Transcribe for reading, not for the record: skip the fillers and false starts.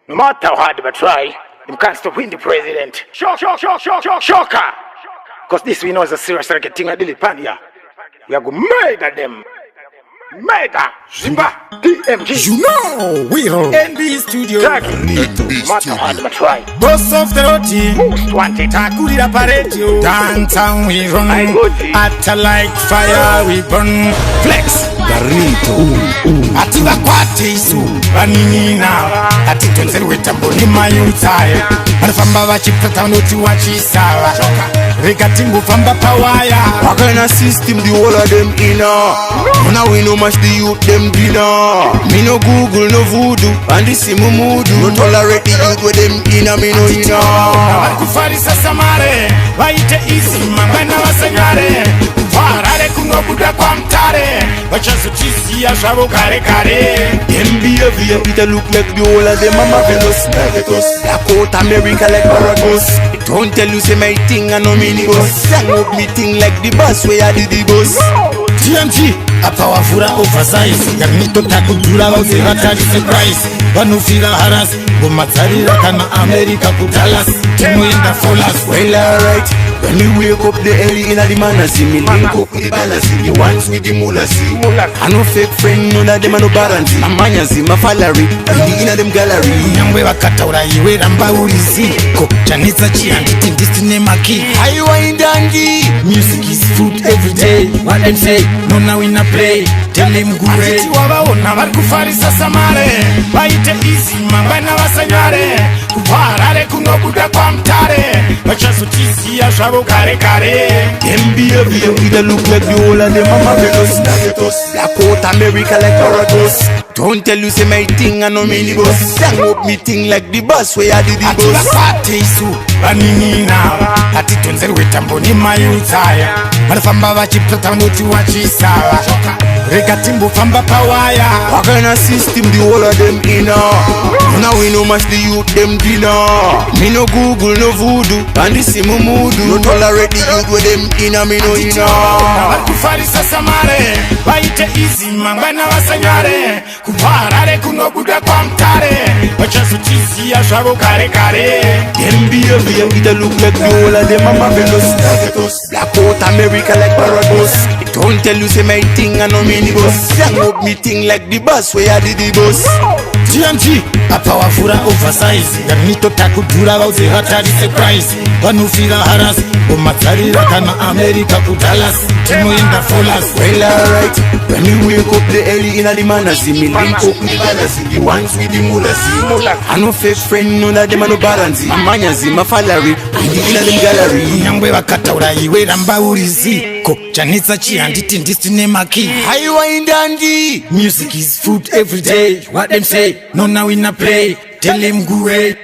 No matter how hard they try, they can't stop Hwindi president. Dashocca. Because this we know is a serious thing at the pan here. We are going to murder them. Murder. Zimba. DMG. You know, we are NB Studio. No matter how hard they try. Boss of the roti. Most wanted. Takuri apparatus. Downtown we run. I go to At like fire we burn. Flex. Garito. Atiba kwate isu. Banina. Ati tonzeri wetambo ni mayutai. Manafamba wachipata noti wachisawa. Regatimbu famba pawaya. What kind of system the whole of them in? Now we know much the youth them dinner. Me no Google, no voodoo, and this is mudu. No tolerate the youth with them in. Me no inna. Vakufarisa samare. Waite easy mabana wasanyare. Varare kuno buda kwa mtare. Wachazo chisi ya shabo kare kare. Them behavior Peter look like the whole of them are marvelous. Black out America like Paragos. Don't tell you say my thing and no mini boss. Sang up me thing like the boss where I did the boss. TMG, a powerful oversize. Garnito takudura wauze hatari surprise. Wanufira haras, bumatsari rakana America kutalas. Temu inda folas. Well alright, when we wake up the early in the man see me link up with the balance. The ones with the mulasi. I no fake friend, none of them are no baranzi. A manyazi, my fallery, in the them gallery. Nyangwe wakataura iwe ramba urizi. Ko, janitza chianditi distine maki. I wind dandy. Music is food every day. What them say? No now in a play. Tell him gure. Atiti wabaona Vakufarisa samare. Waite easy mabana wasanyare. Kuvarare kunobuda kwa mtare. Wachazo chisi ya shabo kare kare. Them behavior Peter look like the whole of them are marvelous. Black out America like Paragos. Don't tell you say my thing and no mini boss. Sang up me thing like the boss where I did the Atiba boss. kwate isu. Banina. Ati tonzeri wetambo ni mayutaya. Manafamba wachipata noti wachisawa. Regatimbu famba pawaya. What kind of system the whole of them in? Now we know much the youth them dinner. Me no Google, no voodoo, and this is mudu. No tolerate the youth with them in. Me no inna. Vakufarisa samare. Waite easy mabana wasanyare. Kuvarare kunobuda kwa mtare. Wachazo chisi ya shabo kare kare. Them behavior Peter look like the whole of them are marvelous. Black out America like Paragos. Don't tell you say my thing and no mini boss. Sang up me thing like the boss where I did the boss. TMG, a powerful oversize. Garnito takudura wauze hatari surprise. Wanufira haras, bumatsari rakana America kutalas. Temu inda folas. Well alright, when we wake up the early in the man see me link up with the balance. The ones with the mulasi. I no fake friend, none of them are no baranzi. A manyazi, my fallery, in them gallery. Nyangwe wakataura iwe ramba urizi. Ko, janitza chianditi distine maki. I wind dandy. Music is food every day. What them say? No now in a play. Tell him gure.